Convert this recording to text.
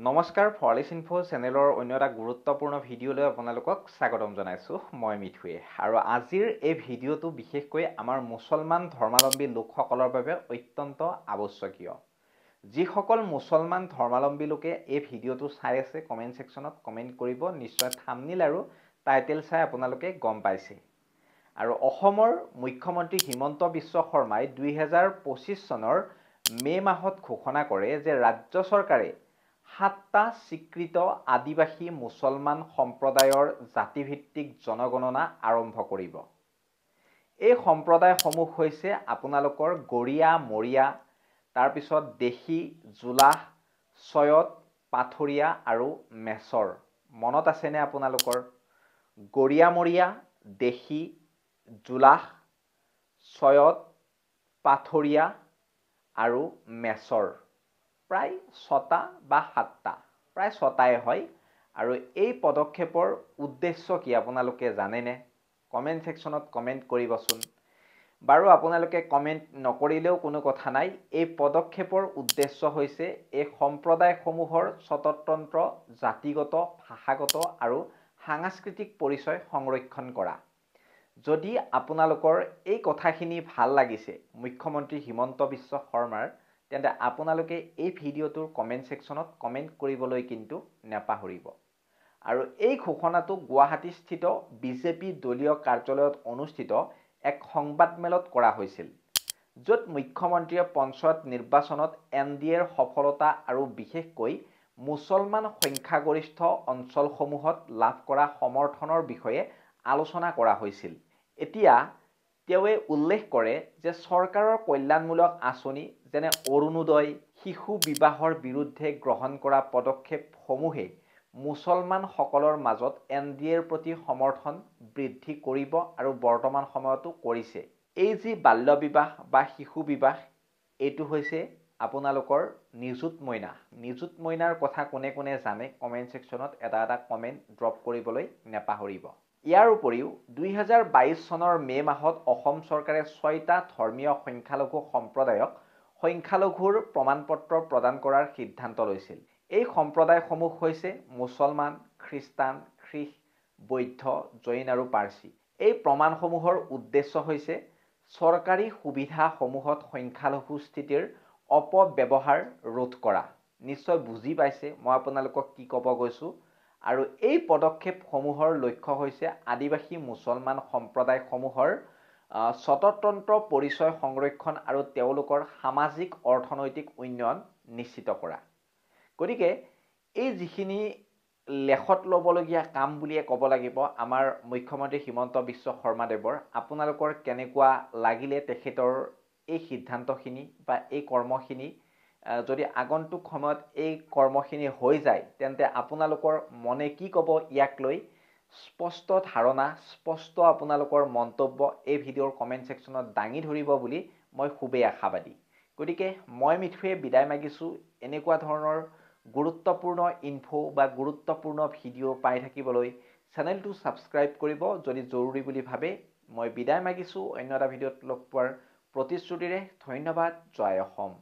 নমস্কাৰ ফৰলিছ ইনফো চেনেলৰ অন্য এটা গুৰুত্বপূৰ্ণ ভিডিঅ'লৈ আপোনালোকক স্বাগতম জনাইছোঁ মই মিঠুৱে আৰু আজিৰ এই ভিডিঅ'টো বিশেষকৈ আমাৰ মুছলমান ধৰ্মাৱলম্বী লোকসকলৰ বাবে অত্যন্ত আৱশ্যকীয় যিসকল মুছলমান ধৰ্মাৱলম্বী লোকে এই ভিডিঅ'টো চাই আছে কমেন্ট সেকশনত কমেন্ট কৰিব নিশ্চয় থাম্বনেইল আৰু টাইটেল চাই আপোনালোকে গম পাইছে আৰু অসমৰ মুখ্যমন্ত্ৰী হিমন্ত বিশ্ব শৰ্মাই 2025 চনৰ মে মাহত ঘোষণা কৰে যে ৰাজ্য চৰকাৰে 7টা স্বীকৃত আদিবাসী মুছলমান সম্প্ৰদায়ৰ জাতিভিত্তিক জনগণনা আৰম্ভ কৰিব। এই সম্প্ৰদায়সমূহ হৈছে আপোনালোকৰ গৰিয়া মৰিয়া তাৰপিছত দেশী জুলাহ ছয়ত পাথৰীয়া আৰু মেছৰ মনত আছেনে আপোনালোকৰ গৰিয়া মৰিয়া দেশী জুলাহ ছয়ত পাথৰীয়া আৰু মেছৰ প্ৰায় 6টা বা 7টা প্ৰায় 6টাই হয় আৰু এই পদক্ষেপৰ উদ্দেশ্য কি আপোনালোকে জানেনে কমেন্ট সেকশনত কমেন্ট কৰিবচোন বাৰু আপোনালোকে কমেন্ট নকৰিলেও কোনো কথা নাই এই পদক্ষেপৰ উদ্দেশ্য হৈছে এই সম্প্ৰদায়সমূহৰ স্বতন্ত্ৰ জাতিগত ভাষাগত আৰু সাংস্কৃতিক পৰিচয় সংৰক্ষণ কৰা যদি আপোনালোকৰ এই কথাখিনি ভাল লাগিছে মুখ্যমন্ত্ৰী হিমন্ত বিশ্ব শৰ্মাৰ তেন্তে আপোনালোকে এই ভিডিঅ'টোৰ কমেন্ট সেকশনত কমেন্ট কৰিবলৈ কিন্তু নাপাহৰিব আৰু এই ঘোষণাটো গুৱাহাটীস্থিত বিজেপি দলীয় কাৰ্যালয়ত অনুষ্ঠিত এক সংবাদমেলত কৰা হৈছিল য'ত মুখ্যমন্ত্ৰীয়ে পঞ্চায়ত নিৰ্বাচনত এনডিএৰ সফলতা আৰু বিশেষকৈ মুছলমান সংখ্যাগৰিষ্ঠ অঞ্চলসমূহত লাভ কৰা সমৰ্থনৰ বিষয়ে আলোচনা কৰা হৈছিল এতিয়া তেওঁৱে উল্লেখ কৰে যে চৰকাৰৰ কল্যাণমূলক আঁচনি যেনে অৰুণোদয় শিশু বিবাহৰ বিৰুদ্ধে গ্ৰহণ কৰা পদক্ষেপসমূহে মুছলমানসকলৰ মাজত এনডিএৰ প্ৰতি সমৰ্থন বৃদ্ধি কৰিব আৰু বৰ্তমান সময়তো কৰিছে এই যি বাল্য বিবাহ বা শিশু বিবাহ এইটো হৈছে আপোনালোকৰ নিযুত মইনাৰ কথা কোনে কোনে জানে কমেন্ট সেকশনত এটা কমেন্ট ড্ৰপ কৰিবলৈ নাপাহৰিব ইয়াৰ উপৰিও 2022 চনৰ মে মাহত অসম চৰকাৰে 6টা ধৰ্মীয় সংখ্যালঘু সম্প্ৰদায়ক সংখ্যালঘুৰ প্ৰমাণপত্ৰ প্ৰদান কৰাৰ সিদ্ধান্ত লৈছিল এই সম্প্ৰদায়সমূহ হৈছে মুছলমান খ্ৰীষ্টান খ্ৰীষ্ট বৌদ্ধ জৈন আৰু পাৰ্চী এই প্ৰমাণসমূহৰ উদ্দেশ্য হৈছে চৰকাৰী সুবিধাসমূহত সংখ্যালঘু স্থিতিৰ অপব্যৱহাৰ ৰোধ কৰা নিশ্চয় বুজি পাইছে মই আপোনালোকক কি ক'ব গৈছো আৰু এই পদক্ষেপসমূহৰ লক্ষ্য হৈছে আদিবাসী মুছলমান সম্প্ৰদায়সমূহৰ স্বতন্ত্ৰ পৰিচয় সংৰক্ষণ আৰু তেওঁলোকৰ সামাজিক অৰ্থনৈতিক উন্নয়ন নিশ্চিত কৰা গতিকে এই যিখিনি লেখত ল'বলগীয়া কাম বুলিয়ে ক'ব লাগিব আমাৰ মুখ্যমন্ত্ৰী হিমন্ত বিশ্ব শৰ্মাদেৱৰ আপোনালোকৰ কেনেকুৱা লাগিলে তেখেতৰ এই সিদ্ধান্তখিনি বা এই কৰ্মখিনি যদি আগন্তুক সময়ত এই কৰ্মখিনি হৈ যায় তেন্তে আপোনালোকৰ মনে কি ক'ব ইয়াক লৈ স্পষ্ট ধাৰণা স্পষ্ট আপোনালোকৰ মন্তব্য এই ভিডিঅ'ৰ কমেন্ট সেকশনত দাঙি ধৰিব বুলি মই খুবেই আশাবাদী গতিকে মই মিঠুৱে বিদায় মাগিছো এনেকুৱা ধৰণৰ গুৰুত্বপূৰ্ণ ইনফো বা গুৰুত্বপূৰ্ণ ভিডিঅ' পাই থাকিবলৈ চেনেলটো সাবস্ক্ৰাইব কৰিব যদি জৰুৰী বুলি ভাবে মই বিদায় মাগিছো অন্য এটা ভিডিঅ'ত লগ পোৱাৰ প্ৰতিশ্ৰুতিৰে ধন্যবাদ জয় অসম